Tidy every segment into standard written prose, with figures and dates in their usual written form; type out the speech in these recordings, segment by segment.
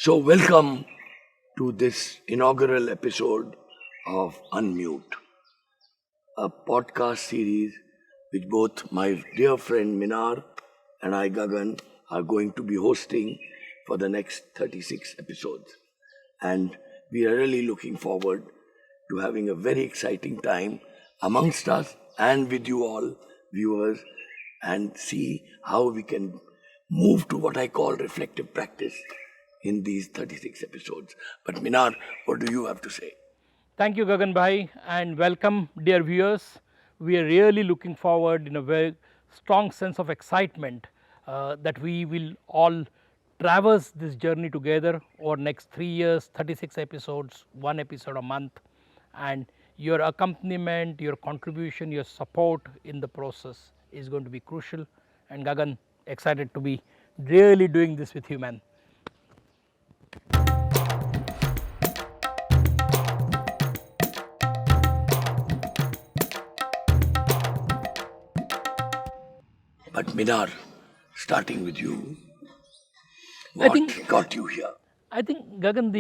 So, welcome to this inaugural episode of UnMute, a podcast series which both my dear friend Minar and I, Gagan, are going to be hosting for the next 36 episodes. And we are really looking forward to having a very exciting time amongst us and with you all, viewers, and see how we can move to what I call reflective practice in these 36 episodes. But Minar, what do you have to say? Thank you, Gagan Bhai, and welcome, dear viewers. We are really looking forward in a very strong sense of excitement that we will all traverse this journey together over next 3 years, 36 episodes, one episode a month, and your accompaniment, your contribution, your support in the process is going to be crucial. And Gagan, excited to be really doing this with you, man. But Minar, starting with you, I what think got you here? I think Gagan,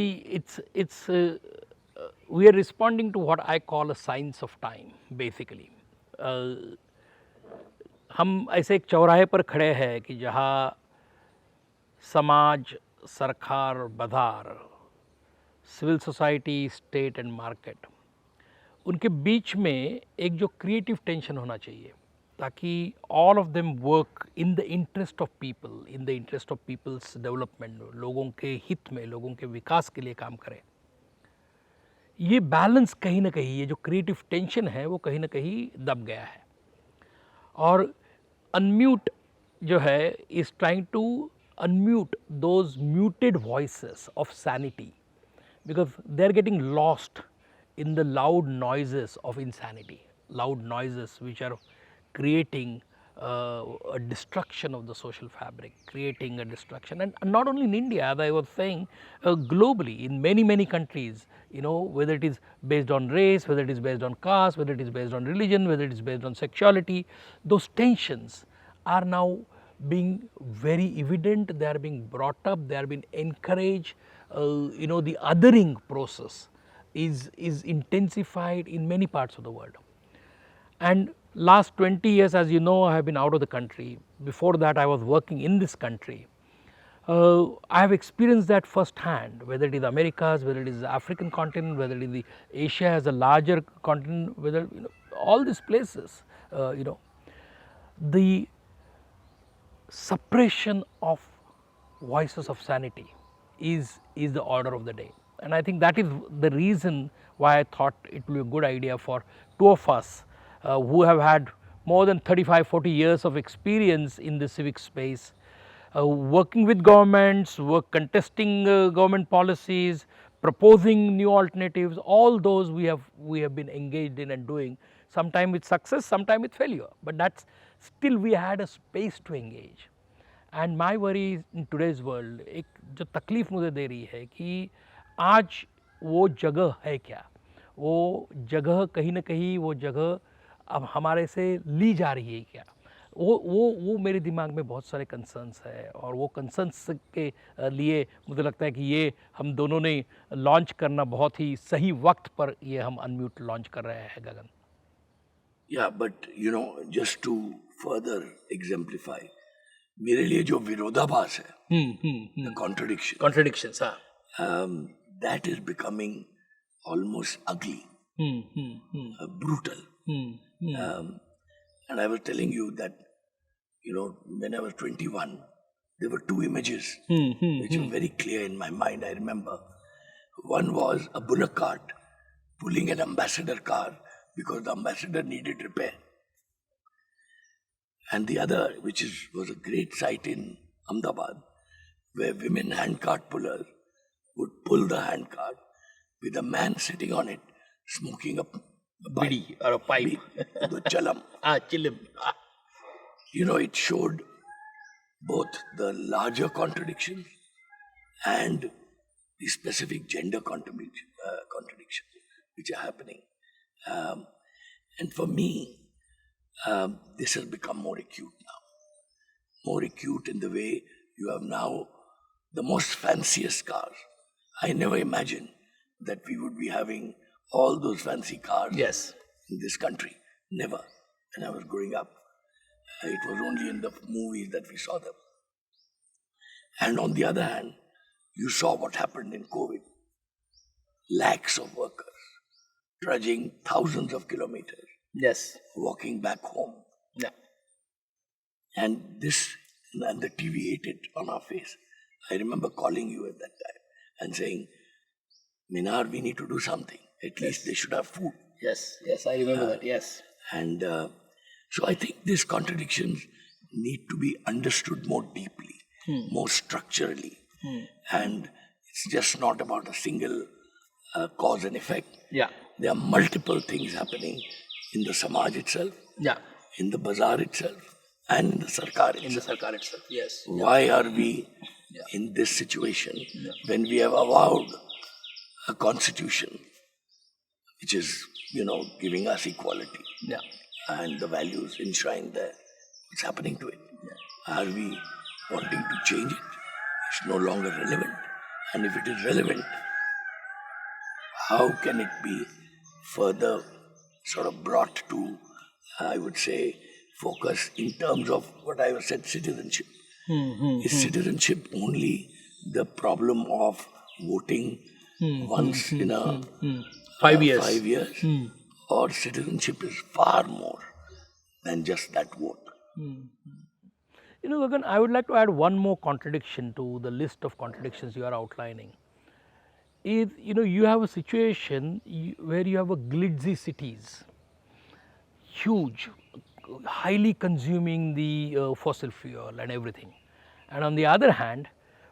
we are responding to what I call a science of time, basically. हम ऐसे एक चौराहे पर खड़े हैं कि जहाँ समाज, सरकार, बाजार, civil society, state and market, उनके बीच में एक जो क्रिएटिव टेंशन होना चाहिए ताकि all of them work in the interest of people, in the interest of people's development, लोगों के हित में, लोगों के विकास के लिए काम करें. ये बैलेंस कहीं ना कहीं, ये जो क्रिएटिव टेंशन है वो कहीं ना कहीं दब गया है. और अनम्यूट जो है is trying to unmute those muted voices of sanity, because they are getting lost in the loud noises of insanity, loud noises which are creating a destruction of the social fabric, creating a destruction. And not only in India, as I was saying, globally in many countries, you know, whether it is based on race, whether it is based on caste, whether it is based on religion, whether it is based on sexuality, those tensions are now being very evident, they are being brought up, they are being encouraged. The othering process is intensified in many parts of the world. And last 20 years, as you know, I have been out of the country. Before that, I was working in this country. I have experienced that firsthand, whether it is Americas, whether it is the African continent, whether it is the Asia as a larger continent, whether all these places, the suppression of voices of sanity is the order of the day. And I think that is the reason why I thought it would be a good idea for two of us who have had more than 35-40 years of experience in the civic space, working with governments, contesting government policies, proposing new alternatives. All those we have been engaged in and doing, sometime with success, sometime with failure, but that's still we had a space to engage. And my worry in today's world, एक जो तकलीफ़ मुझे दे रही है कि आज वो जगह है क्या, वो जगह कहीं ना कहीं वो जगह अब हमारे से ली जा रही है क्या, वो मेरे दिमाग में बहुत सारे कंसर्न्स है. और वो कंसर्न्स के लिए मुझे लगता है कि ये हम दोनों ने लॉन्च करना बहुत ही सही वक्त पर ये हम अनम्यूट लॉन्च कर रहे हैं गगन. Yeah, but just to further exemplify, मेरे लिए जो विरोधाभास है, the contradictions, that is becoming almost ugly, brutal. And I was telling you that, when I was 21, there were two images which were very clear in my mind. I remember one was a bullock cart pulling an ambassador car because the ambassador needed repair. And the other, which was a great sight in Ahmedabad, where women handcart pullers would pull the handcart with a man sitting on it, smoking a bidi or a pipe, the chalam. Chilim. It showed both the larger contradictions and the specific gender contradictions which are happening. And for me, this has become more acute now. More acute in the way you have now the most fanciest cars. I never imagined that we would be having all those fancy cars Yes. in this country. Never. When I was growing up, it was only in the movies that we saw them. And on the other hand, you saw what happened in COVID. Lakhs of workers trudging thousands of kilometers, Yes. walking back home. Yeah. And the TV ate it on our face. I remember calling you at that time and saying, Minar, we need to do something. At least they should have food. Yes. Yes. I remember that. Yes. And so I think these contradictions need to be understood more deeply, more structurally. And it's just not about a single cause and effect. Yeah. There are multiple things happening in the Samaj itself, Yeah. in the bazaar itself, and in the Sarkar itself. In the Sarkar itself. Yes. Why are we in this situation when we have avowed a constitution which is, giving us equality Yeah. and the values enshrined there? What's happening to it? Are we wanting to change it? It's no longer relevant. And if it is relevant, how can it be further sort of brought to, I would say, focus in terms of what I said, citizenship? Is citizenship only the problem of voting once in a 5 years. 5 years? Or citizenship is far more than just that vote? Gagan, I would like to add one more contradiction to the list of contradictions you are outlining. You have a situation where you have a glitzy cities, huge, highly consuming the fossil fuel and everything. And on the other hand,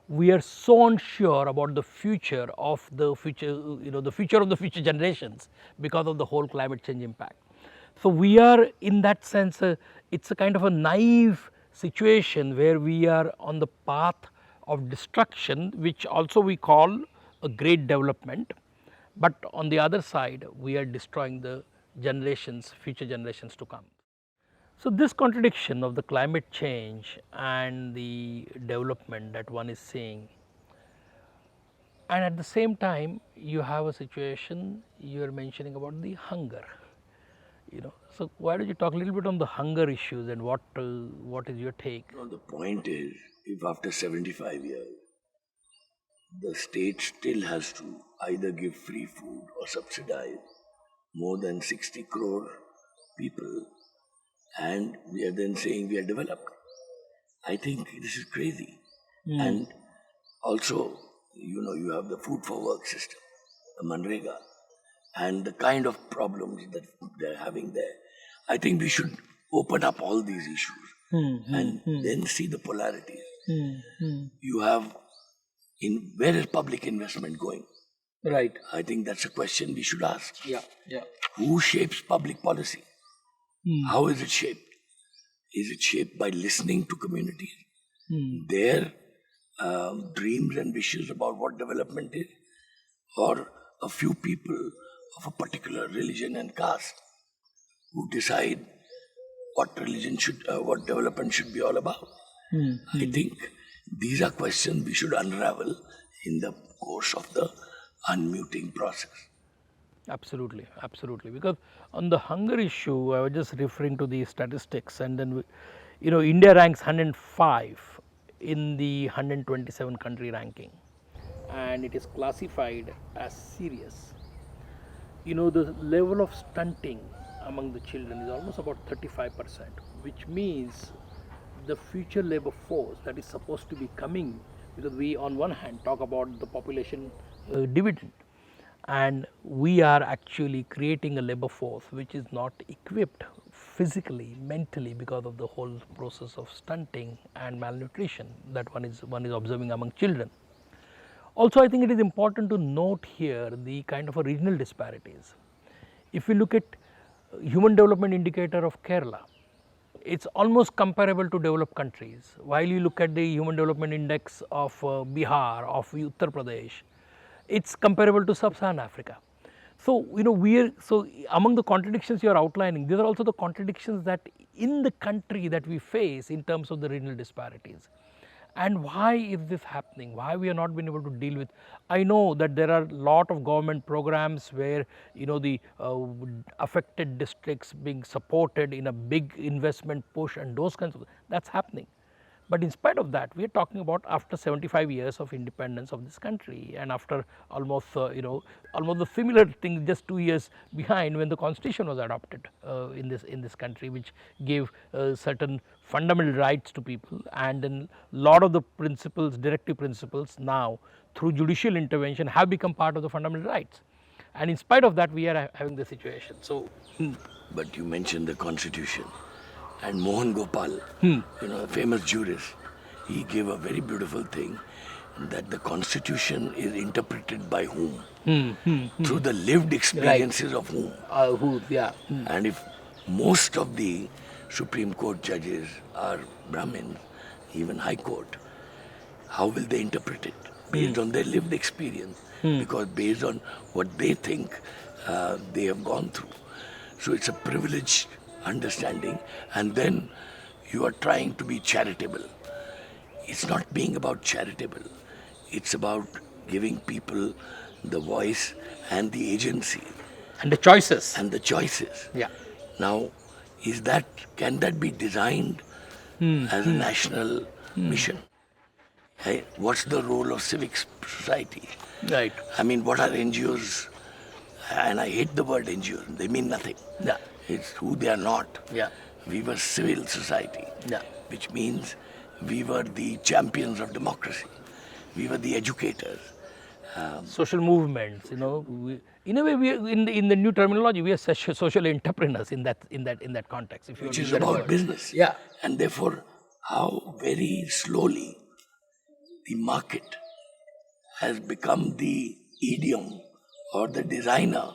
we are so unsure about the future of the future, the future of the future generations because of the whole climate change impact. So we are in that sense, it's a kind of a naive situation where we are on the path of destruction, which also we call a great development. But on the other side, we are destroying the generations, future generations to come. So this contradiction of the climate change and the development that one is seeing, and at the same time you have a situation you are mentioning about the hunger. So why don't you talk a little bit on the hunger issues and what is your take? No, the point is, if after 75 years, the state still has to either give free food or subsidize more than 60 crore people, and we are then saying we are developed, I think this is crazy. And also, you have the food for work system, the Manrega, and the kind of problems that they're having there. I think we should open up all these issues and then see the polarities. You have, where is public investment going? Right. I think that's a question we should ask. Yeah. Yeah. Who shapes public policy? How is it shaped? Is it shaped by listening to communities, their dreams and wishes about what development is, or a few people of a particular religion and caste who decide what what development should be all about? I think these are questions we should unravel in the course of the unmuting process. Absolutely, absolutely. Because on the hunger issue, I was just referring to the statistics, and then India ranks 105 in the 127 country ranking, and it is classified as serious. The level of stunting among the children is almost about 35%, which means the future labor force that is supposed to be coming, because we on one hand talk about the population dividend, and we are actually creating a labor force which is not equipped physically, mentally, because of the whole process of stunting and malnutrition that one is observing among children. Also, I think it is important to note here the kind of a regional disparities. If we look at Human Development Indicator of Kerala, it's almost comparable to developed countries, while you look at the Human Development Index of Bihar, of Uttar Pradesh, it's comparable to Sub-Saharan Africa. So, so among the contradictions you are outlining, these are also the contradictions that in the country that we face in terms of the regional disparities. And why is this happening? Why we are not been able to deal with? I know that there are a lot of government programs where the affected districts being supported in a big investment push and those kinds of, that's happening. But in spite of that, we are talking about after 75 years of independence of this country, and after almost almost the similar thing just 2 years behind when the constitution was adopted in this country, which gave certain fundamental rights to people, and then lot of the principles, directive principles now through judicial intervention have become part of the fundamental rights. And in spite of that, we are having this situation. So, But you mentioned the constitution. And Mohan Gopal, a famous jurist, he gave a very beautiful thing that the constitution is interpreted by whom? Through the lived experiences of whom? And if most of the Supreme Court judges are Brahmins, even High Court, how will they interpret it? Based on their lived experience, because based on what they think they have gone through. So it's a privileged understanding, and then you are trying to be charitable. It's not being about charitable, it's about giving people the voice and the agency and the choices. Yeah. Now, can that be designed as a national mission? Hey, what's the role of civic society? Right. I mean, what are NGOs? And I hate the word NGOs, they mean nothing. Yeah. It's who they are not. Yeah. We were civil society, which means we were the champions of democracy. We were the educators. Social movements, in a way, we are, in the new terminology, we are social entrepreneurs in that context. If you which is use that about word. business. Yeah. And therefore, how very slowly the market has become the idiom or the designer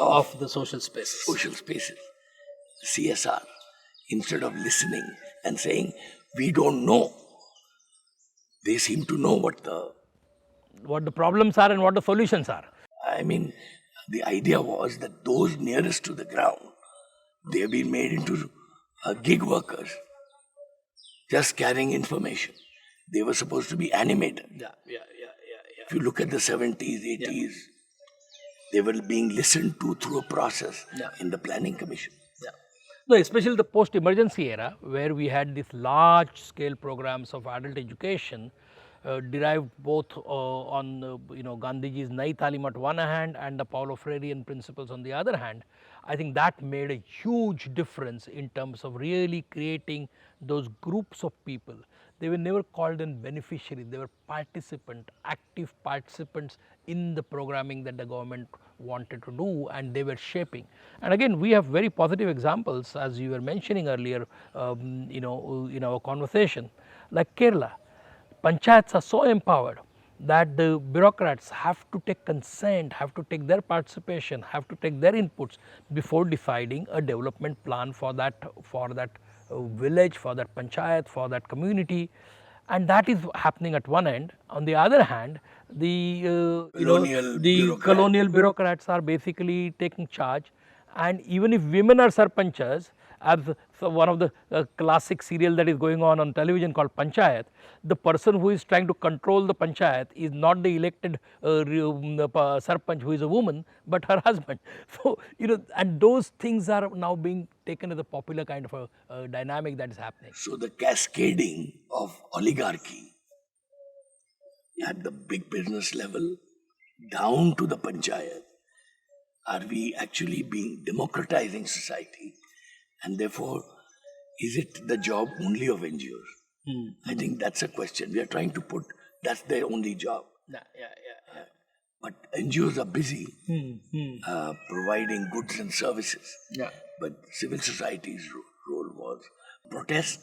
of the social spaces. CSR, instead of listening and saying, we don't know, they seem to know what the problems are and what the solutions are. I mean, the idea was that those nearest to the ground, they have been made into gig workers, just carrying information. They were supposed to be animated. If you look at the 70s, 80s, they were being listened to through a process in the Planning Commission. No, especially the post-emergency era, where we had these large-scale programs of adult education, derived both on Gandhiji's Nai Talim at one hand and the Paulo Freirean principles on the other hand. I think that made a huge difference in terms of really creating those groups of people. They were never called in beneficiaries, they were active participants in the programming that the government wanted to do, and they were shaping. And again, we have very positive examples, as you were mentioning earlier, in our conversation, like Kerala. Panchayats are so empowered that the bureaucrats have to take consent, have to take their participation, have to take their inputs before deciding a development plan for that village, for that panchayat, for that community, and that is happening at one end. On the other hand, the colonial bureaucrats are basically taking charge, and even if women are sarpanchas, as one of the classic serial that is going on television called Panchayat, the person who is trying to control the panchayat is not the elected sarpanch who is a woman, but her husband. So, and those things are now being taken as a popular kind of a dynamic that is happening. So the cascading of oligarchy at the big business level down to the panchayat, are we actually being democratizing society? And therefore, is it the job only of NGOs? I think that's a question. We are trying to put, that's their only job. But NGOs are busy providing goods and services. But civil society's role was protest.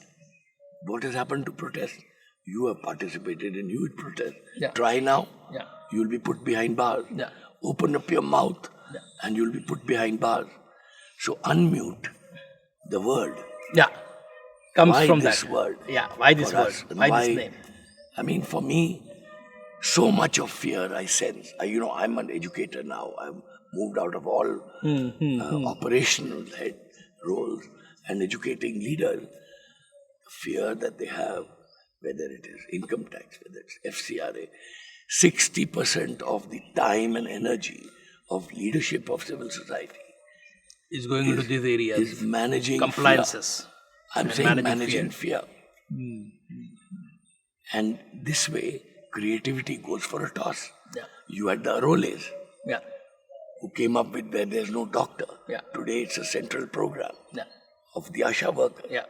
What has happened to protest? You have participated in huge protest. Try now, you will be put behind bars. Open up your mouth and you will be put behind bars. So unmute the word. Comes why from this that word? Why this word? Why this name? I mean, for me, so much of fear I sense. I'm an educator now. I've moved out of all operational head roles and educating leaders. The fear that they have whether it is income tax, whether it's FCRA, 60% of the time and energy of leadership of civil society is going into these areas. is managing compliances. fear. I'm and saying managing managing fear. And this way, creativity goes for a toss. Yeah. You had the Aroles, Yeah. who came up with where there's no doctor. Yeah. Today it's a central program Yeah. of the Asha worker. Yeah.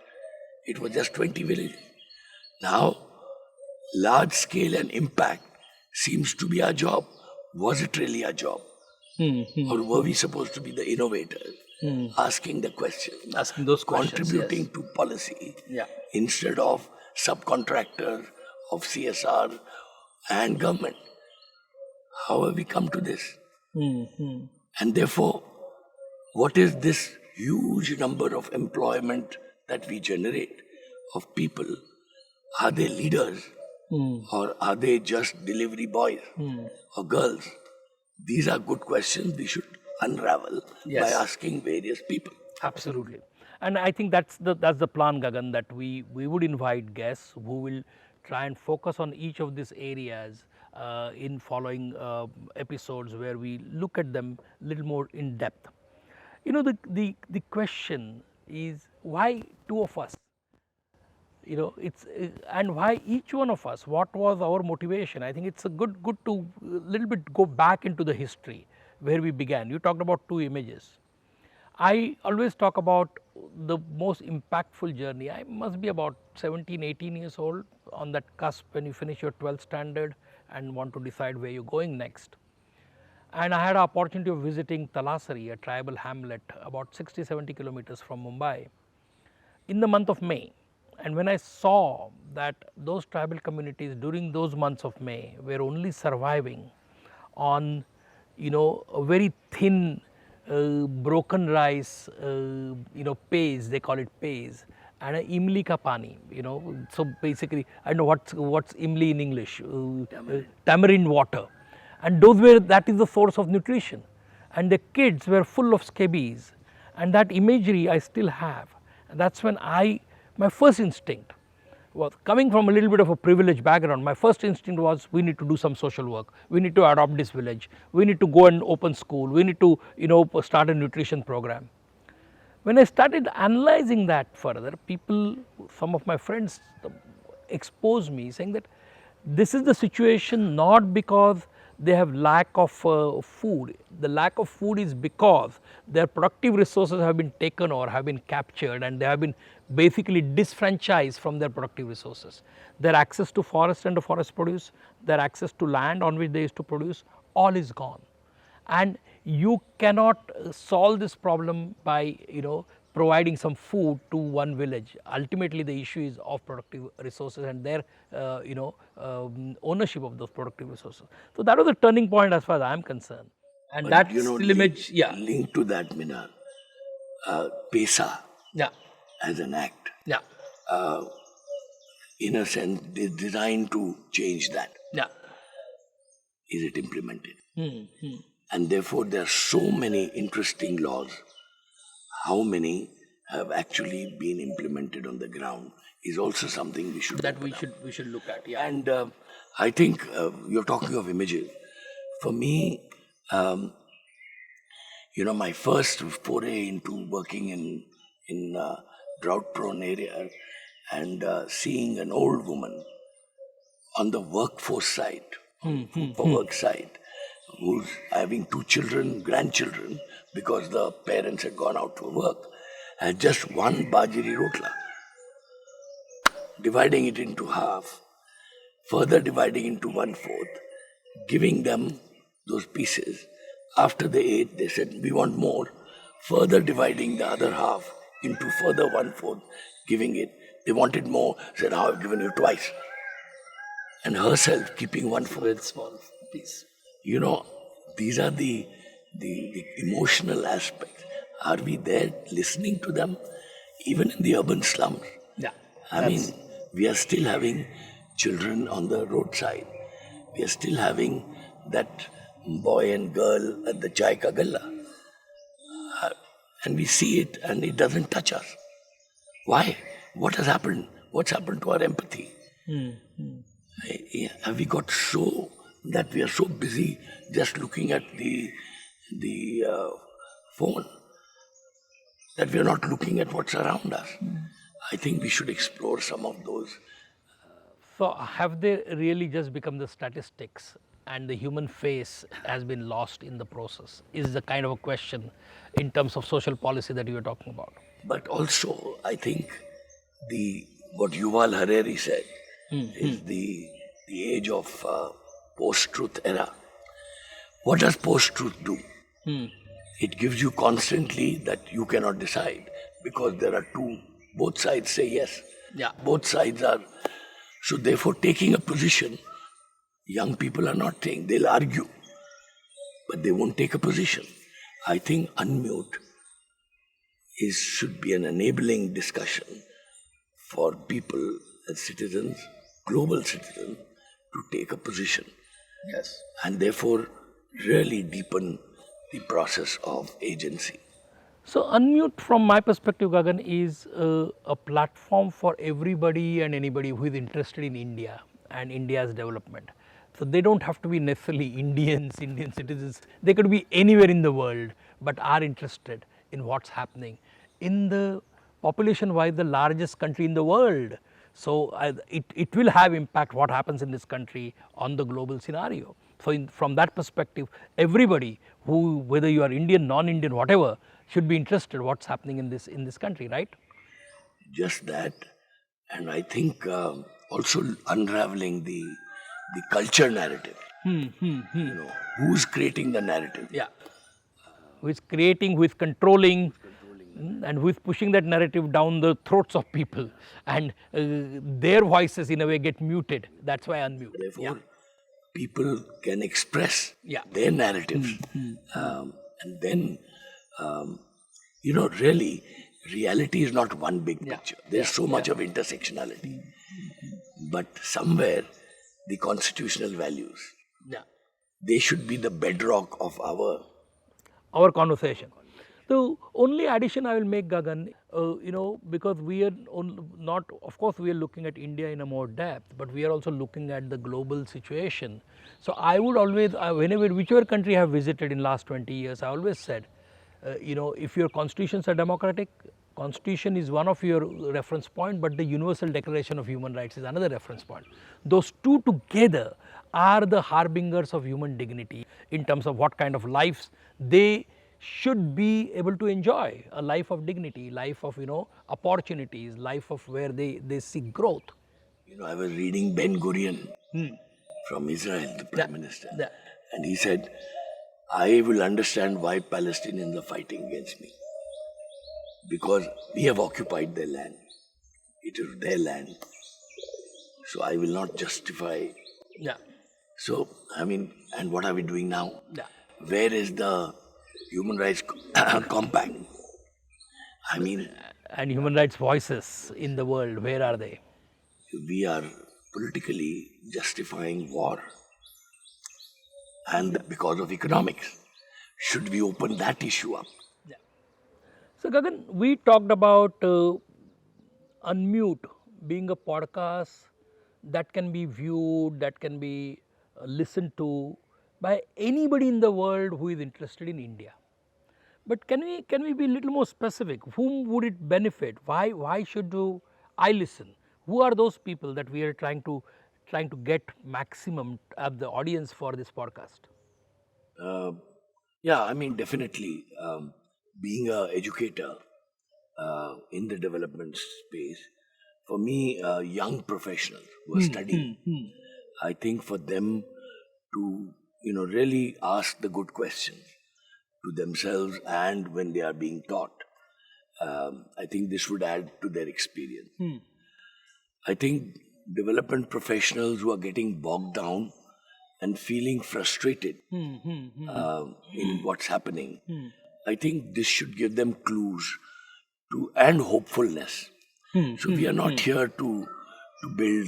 It was just 20 villages. Now, large scale and impact seems to be our job. Was it really our job? Or were we supposed to be the innovators, asking the questions, Asking those questions. contributing yes. to policy Yeah. instead of subcontractors of CSR and government? How have we come to this? And therefore, what is this huge number of employment that we generate of people? Are they leaders or are they just delivery boys or girls? These are good questions we should unravel by asking various people. Absolutely. And I think that's the plan, Gagan, that we would invite guests who will try and focus on each of these areas in following episodes where we look at them a little more in depth. You know, the question is why two of us? You know, it's and why each one of us, what was our motivation? I think it's a good to little bit go back into the history where we began. You talked about two images. I always talk about the most impactful journey. I must be about 17, 18 years old, on that cusp when you finish your 12th standard and want to decide where you're going next. And I had an opportunity of visiting Talasari, a tribal hamlet about 60, 70 kilometers from Mumbai, in the month of May. And when I saw that those tribal communities during those months of May were only surviving on, you know, a very thin broken rice, you know, pays, they call it pays, and a imli ka pani, you know. So basically, I don't know what's imli in English, tamarind water. And that is the source of nutrition. And the kids were full of scabies. And that imagery I still have. And that's when my first instinct was, coming from a little bit of a privileged background, my first instinct was, we need to do some social work, we need to adopt this village, we need to go and open school, we need to, you know, start a nutrition program. When I started analyzing that further, people, some of my friends exposed me saying that this is the situation not because they have lack of food. The lack of food is because their productive resources have been taken or have been captured, and they have been basically disfranchised from their productive resources. Their access to forest and to forest produce, their access to land on which they used to produce, all is gone. And you cannot solve this problem by, you know, providing some food to one village. Ultimately, the issue is of productive resources and their, you know, ownership of those productive resources. So that was a turning point as far as I am concerned. And But, that you know, still image, linked to that, Minar, Pesa yeah, as an act, yeah, in a sense, is designed to change that. yeah. Is it implemented? And therefore, there are so many interesting laws. How many have actually been implemented on the ground is also something we should we should look at. Yeah. And I think you're talking of images. For me, you know, my first foray into working in drought-prone area and seeing an old woman on the workforce side, for work side, who's having two children, grandchildren, because the parents had gone out for work, had just one bajri rotla, dividing it into half, further dividing into 1/4, giving them those pieces. After they ate, they said, we want more, further dividing the other half into further 1/4, giving it. They wanted more, said, now I've given you twice. And herself keeping 1/4. Very small piece. You know, these are the emotional aspects. Are we there listening to them? Even in the urban slums. Yeah. I mean, we are still having children on the roadside. We are still having that boy and girl at the chai ka galla. And we see it and it doesn't touch us. Why? What has happened? What's happened to our empathy? Have we got so that we are so busy just looking at the phone that we are not looking at what's around us? I think we should explore some of those. So have they really just become the statistics and the human face has been lost in the process? Is the kind of a question in terms of social policy that you were talking about. But also, I think what Yuval Harari said is the age of post-truth era. What does post-truth do? It gives you constantly that you cannot decide because there are both sides say yes. Yeah. Both sides are. So therefore, taking a position, young people are not saying, they'll argue, but they won't take a position. I think UnMute should be an enabling discussion for people as citizens, global citizens, to take a position. Yes. And therefore really deepen the process of agency. So UnMute from my perspective, Gagan, is a platform for everybody and anybody who is interested in India and India's development. So they don't have to be necessarily Indian citizens. They could be anywhere in the world, but are interested in what's happening in the population-wise the largest country in the world. So it will have impact what happens in this country on the global scenario. So from that perspective, everybody whether you are Indian, non-Indian, whatever, should be interested what's happening in this country, right? Just that, and I think also unraveling the culture narrative. Who's creating the narrative? Yeah. Who is creating, who is controlling, and who is pushing that narrative down the throats of people, and their voices in a way get muted. That's why UnMute. Therefore, people can express their narratives, and then really, reality is not one big picture. There's so much of intersectionality, but somewhere the constitutional values, they should be the bedrock of our conversation. The only addition I will make, Gagan, because we are not, of course, we are looking at India in a more depth, but we are also looking at the global situation. So I would always, whichever country I have visited in last 20 years, I always said, if your constitutions are democratic, constitution is one of your reference point, but the Universal Declaration of Human Rights is another reference point. Those two together are the harbingers of human dignity in terms of what kind of lives they should be able to enjoy, a life of dignity, life of opportunities, life of where they seek growth. I was reading Ben Gurion from Israel, the Prime Minister, and he said, I will understand why Palestinians are fighting against me, because we have occupied their land. It is their land. So I will not justify. So, and what are we doing now? Where is the Human Rights Compact? And human rights voices in the world, where are they? We are politically justifying war, and because of economics. Should we open that issue up? So Gagan, we talked about UnMute being a podcast that can be viewed, that can be listened to by anybody in the world who is interested in India. But can we be a little more specific? Whom would it benefit? Why should I listen? Who are those people that we are trying to get maximum of the audience for this podcast? Definitely. Being an educator in the development space, for me, young professionals who are studying, I think for them to really ask the good questions to themselves and when they are being taught, I think this would add to their experience. I think development professionals who are getting bogged down and feeling frustrated in what's happening, I think this should give them clues and hopefulness. So we are not here to build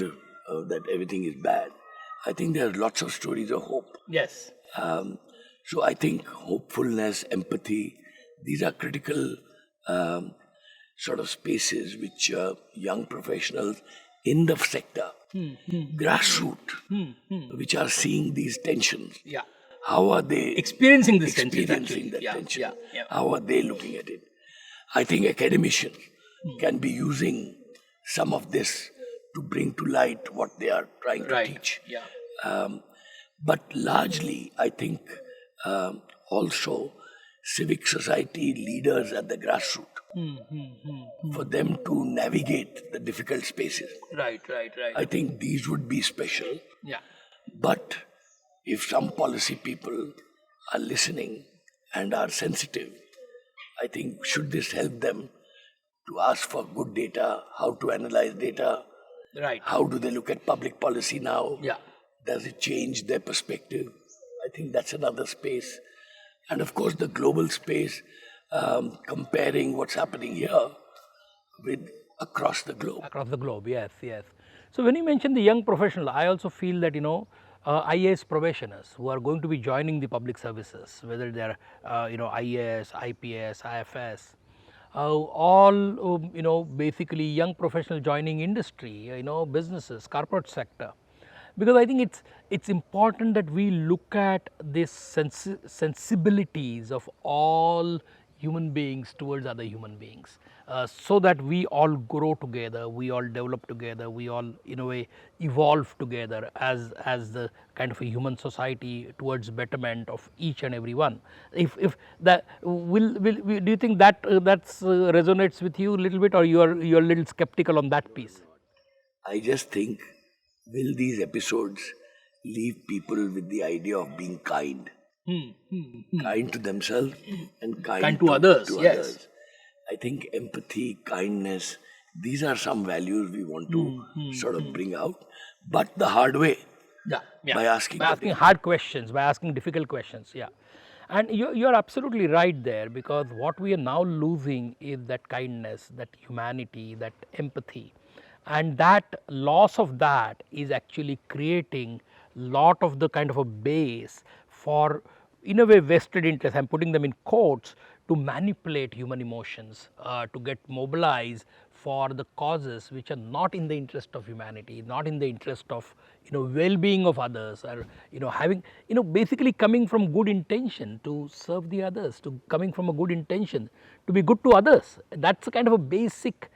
that everything is bad. I think there are lots of stories of hope. Yes. So I think hopefulness, empathy, these are critical sort of spaces which young professionals in the sector grassroots, which are seeing these tensions. Yeah. How are they Experiencing this tension, experiencing actually. that Yeah, tension? yeah. How are they looking at it? I think academicians can be using some of this to bring to light what they are trying to teach. Yeah. But largely, I think also civic society leaders at the grassroots, for them to navigate the difficult spaces. Right. I think these would be special. Yeah. But if some policy people are listening and are sensitive, I think should this help them to ask for good data, how to analyze data, Right. how do they look at public policy now? Yeah. Does it change their perspective? I think that's another space. And of course, the global space, comparing what's happening here with across the globe. Across the globe, yes. So when you mention the young professional, I also feel that IAS probationers who are going to be joining the public services, whether they are IAS, IPS, IFS, all basically young professional joining industry, businesses, corporate sector, because I think it's important that we look at this sensibilities of all human beings towards other human beings, so that we all grow together, we all develop together, we all in a way evolve together as the kind of a human society towards betterment of each and every one. If that do you think that resonates with you a little bit, or you're a little skeptical on that piece? I just think, will these episodes leave people with the idea of being kind? Kind to themselves and kind to others, yes. others. I think empathy, kindness, these are some values we want to sort of bring out, but the hard way. Yeah. By asking hard questions, by asking difficult questions. Yeah. And you're absolutely right there, because what we are now losing is that kindness, that humanity, that empathy, and that loss of that is actually creating lot of the kind of a base for, in a way, vested interest, I am putting them in quotes, to manipulate human emotions, to get mobilized for the causes which are not in the interest of humanity, not in the interest of well-being of others, or having basically coming from good intention to serve the others, to coming from a good intention to be good to others. That's a kind of a basic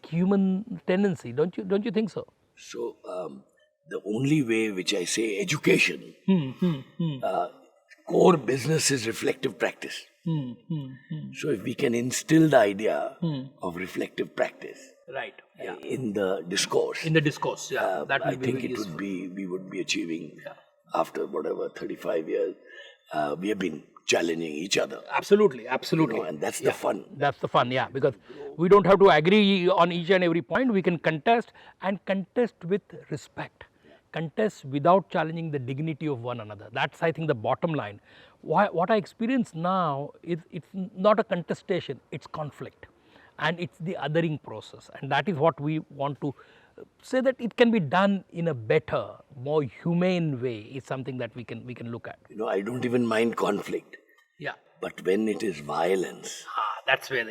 human tendency, don't you think so? So the only way which I say education, core business is reflective practice. So if we can instill the idea of reflective practice, right, yeah, in the discourse, that I think we would be achieving, after whatever 35 years, we have been challenging each other. Absolutely. And that's the fun. That's the fun, yeah, because we don't have to agree on each and every point. We can contest, and contest with respect. Contest without challenging the dignity of one another. That's, I think, the bottom line. What I experience now is it's not a contestation, it's conflict, and it's the othering process, and that is what we want to say, that it can be done in a better, more humane way is something that we can look at. I don't even mind conflict. Yeah. But when it is violence, that's where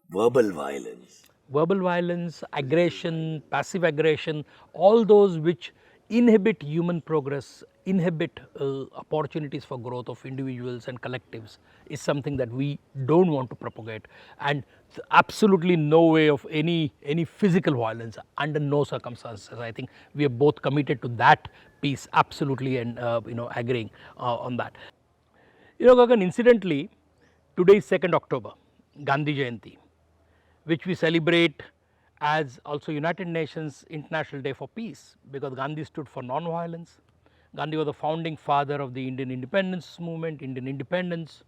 verbal violence, aggression, passive aggression, all those which inhibit human progress, inhibit opportunities for growth of individuals and collectives, is something that we don't want to propagate, and absolutely no way of any physical violence under no circumstances. I think we are both committed to that piece absolutely, and agreeing on that. Gagan, incidentally, today is 2nd October, Gandhi Jayanti, which we celebrate as also United Nations International Day for Peace, because Gandhi stood for non-violence. Gandhi was the founding father of the Indian independence movement, Indian independence.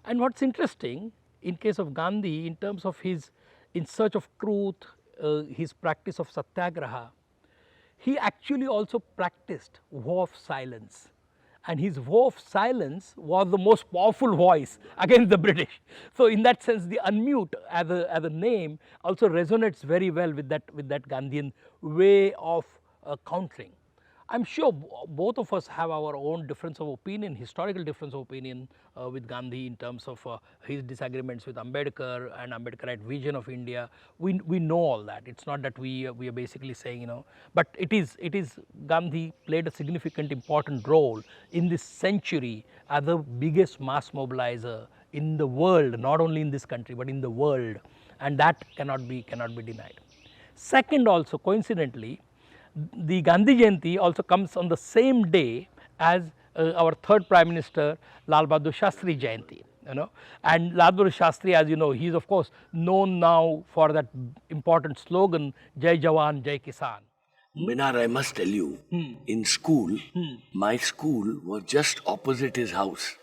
And what's interesting, in case of Gandhi, in terms of his in search of truth, his practice of satyagraha, he actually also practiced vow of silence. And his vow of silence was the most powerful voice against the British. So in that sense, the UnMute as a name also resonates very well with that Gandhian way of countering. I'm sure both of us have our own difference of opinion, historical difference of opinion with Gandhi in terms of his disagreements with Ambedkar and Ambedkarite vision of India. We know all that. It's not that we are basically saying, you know, but it is Gandhi played a significant important role in this century as the biggest mass mobilizer in the world, not only in this country but in the world, and that cannot be denied. Second, also coincidentally, the Gandhi Jayanti also comes on the same day as our third Prime Minister Lal Bahadur Shastri Jayanti, you know, and Lal Bahadur Shastri, as you know, he is of course known now for that important slogan, Jai Jawan, Jai Kisan. Minar, I must tell you, in school, my school was just opposite his house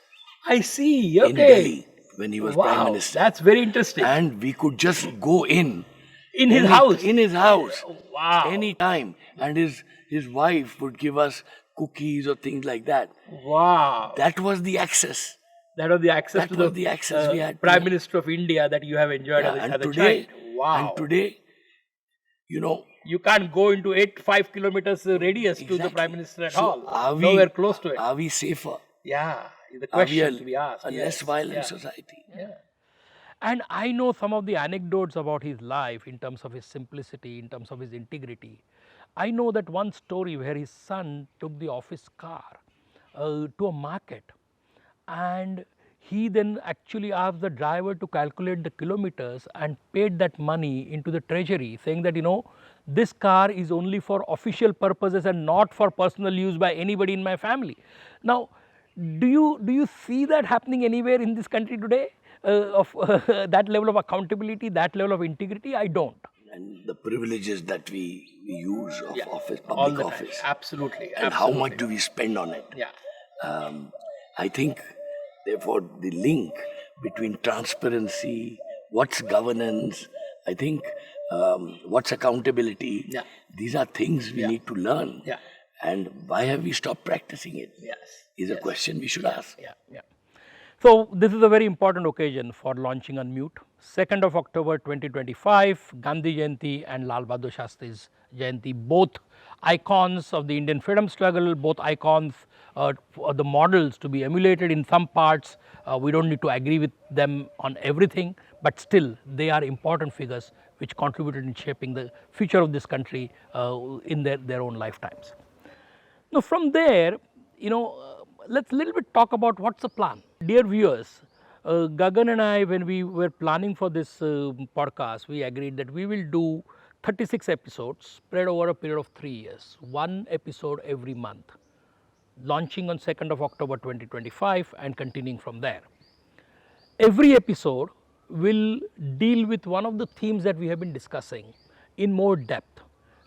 I see, in Delhi when he was Prime Minister. That's very interesting. And we could just go in his house? In his house. Wow. Any time. And his wife would give us cookies or things like that. Wow. That was the access. That was the access That to was the access we had. Prime Minister of India that you have enjoyed as a today, child. Wow. And today, you know, you can't go into 5 kilometers radius to the Prime Minister at all. Are we, nowhere close to it. Are we safer? Yeah, the question to be asked. A less violent society? Yeah. And I know some of the anecdotes about his life in terms of his simplicity, in terms of his integrity. I know that one story where his son took the office car to a market, and he then actually asked the driver to calculate the kilometers and paid that money into the treasury, saying that, you know, this car is only for official purposes and not for personal use by anybody in my family. Now, do you see that happening anywhere in this country today? Of that level of accountability, that level of integrity? I don't. And the privileges that we use of office, all public the office. Time. Absolutely. And how much do we spend on it? Yeah. I think, therefore, the link between transparency, what's governance, I think, what's accountability, these are things we need to learn. Yeah. And why have we stopped practicing it? Yes. Is a question we should ask. Yeah. So, this is a very important occasion for launching UnMute. 2nd of October 2025, Gandhi Jayanti and Lal Bahadur Shastri's Jayanti, both icons of the Indian freedom struggle, both icons for the models to be emulated in some parts. We don't need to agree with them on everything, but still they are important figures which contributed in shaping the future of this country in their own lifetimes. Now, from there, you know, let's a little bit talk about what's the plan. Dear viewers, Gagan and I, when we were planning for this podcast, we agreed that we will do 36 episodes spread over a period of 3 years, one episode every month, launching on 2nd of October 2025 and continuing from there. Every episode will deal with one of the themes that we have been discussing in more depth,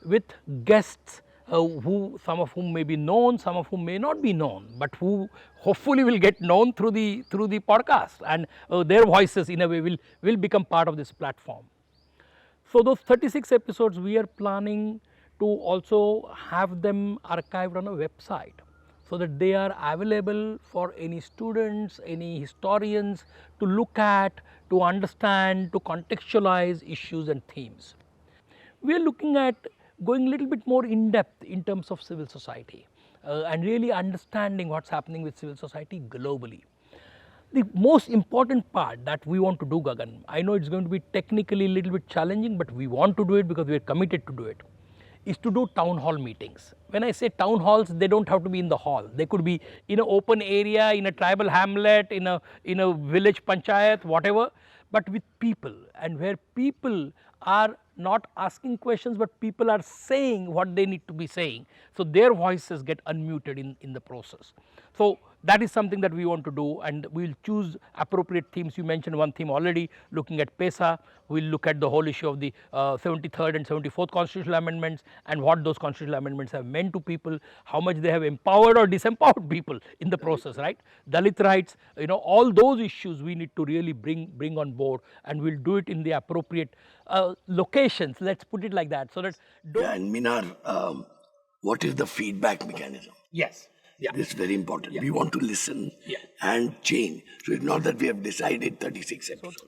with guests who, some of whom may be known, some of whom may not be known, but who hopefully will get known through the podcast, and their voices in a way will become part of this platform. So, those 36 episodes we are planning to also have them archived on a website, so that they are available for any students, any historians to look at, to understand, to contextualize issues and themes. We are looking at going a little bit more in depth in terms of civil society and really understanding what's happening with civil society globally. The most important part that we want to do, Gagan, I know it's going to be technically a little bit challenging, but we want to do it because we are committed to do it, is to do town hall meetings. When I say town halls, they don't have to be in the hall. They could be in an open area, in a tribal hamlet, in a village panchayat, whatever, but with people, and where people are not asking questions, but people are saying what they need to be saying. So, their voices get unmuted in the process. So, that is something that we want to do, and we will choose appropriate themes. You mentioned one theme already, looking at PESA. We will look at the whole issue of the 73rd and 74th constitutional amendments and what those constitutional amendments have meant to people, how much they have empowered or disempowered people in the process, right? Dalit rights, you know, all those issues we need to really bring on board, and we will do it in the appropriate locations, let's put it like that. So that and Minar, what is the feedback mechanism? Yes. Yeah. This is very important. We want to listen and change. So it's not that we have decided 36 episodes.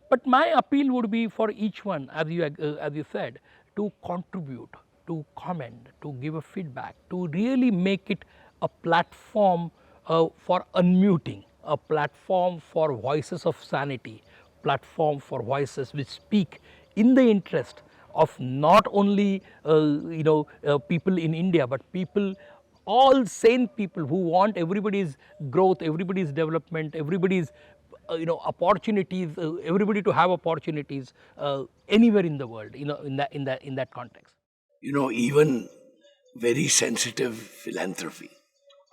But my appeal would be for each one, as you said, to contribute, to comment, to give a feedback, to really make it a platform for unmuting, a platform for voices of sanity, platform for voices which speak in the interest of not only people in India, but people, all sane people who want everybody's growth, everybody's development, everybody's opportunities, everybody to have opportunities anywhere in the world, in that context. Even very sensitive philanthropy.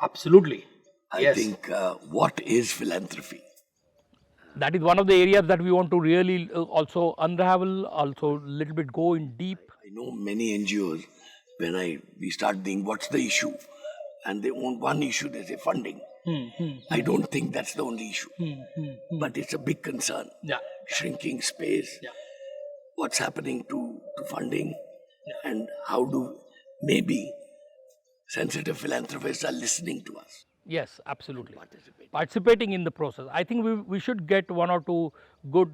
Absolutely. I think, what is philanthropy? That is one of the areas that we want to really also unravel, also a little bit go in deep. I know many NGOs, when we start thinking, what's the issue? And they want one issue, they say funding. I don't think that's the only issue. But it's a big concern. Yeah. Shrinking space, what's happening to funding, and how do maybe sensitive philanthropists are listening to us. Yes, absolutely. Participating in the process. I think we should get one or two good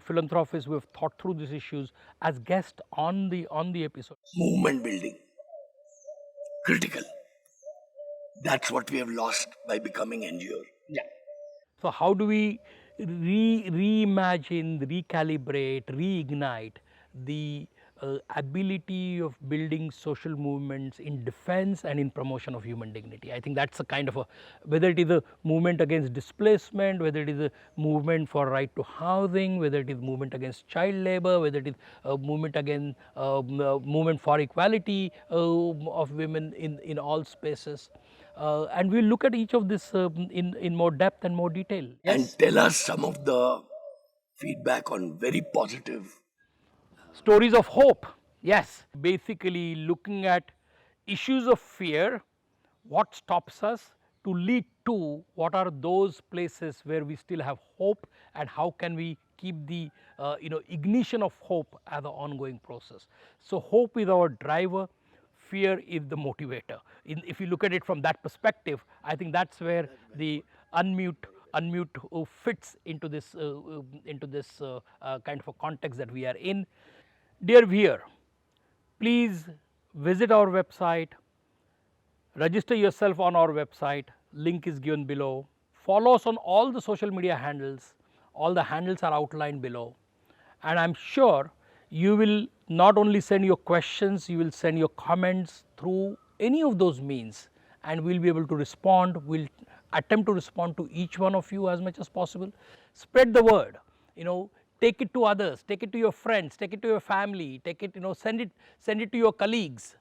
philanthropists who have thought through these issues as guests on the episode. Movement building, critical. That's what we have lost by becoming NGOs. Yeah. So how do we reimagine, recalibrate, reignite the ability of building social movements in defense and in promotion of human dignity? I think that's a kind of a, whether it is a movement against displacement, whether it is a movement for right to housing, whether it is movement against child labor, whether it is a movement against movement for equality of women in all spaces. And we'll look at each of this in more depth and more detail. And tell us some of the feedback on very positive Stories of hope, yes. Basically looking at issues of fear, what stops us, to lead to what are those places where we still have hope, and how can we keep the ignition of hope as an ongoing process. So hope is our driver, fear is the motivator. If you look at it from that perspective, I think that's where the unmute fits into this kind of a context that we are in. Dear viewer, please visit our website, register yourself on our website, link is given below. Follow us on all the social media handles, all the handles are outlined below, and I am sure you will not only send your questions, you will send your comments through any of those means, and we will be able to respond. We will attempt to respond to each one of you as much as possible. Spread the word, take it to others, take it to your friends, take it to your family, take it, send it to your colleagues,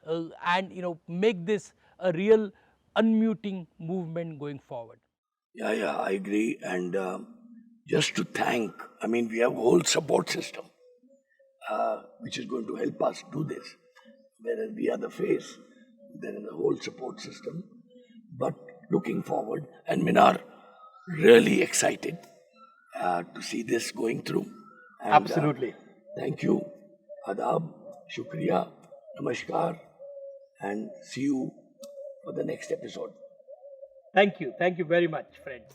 and make this a real unmuting movement going forward. Yeah, I agree. And just to thank, we have a whole support system which is going to help us do this. Whereas we are the face, there is a whole support system. But looking forward, and Minar, really excited to see this going through. And, Absolutely. Thank you. Adab, Shukriya, Namaskar, and see you for the next episode. Thank you very much, friends.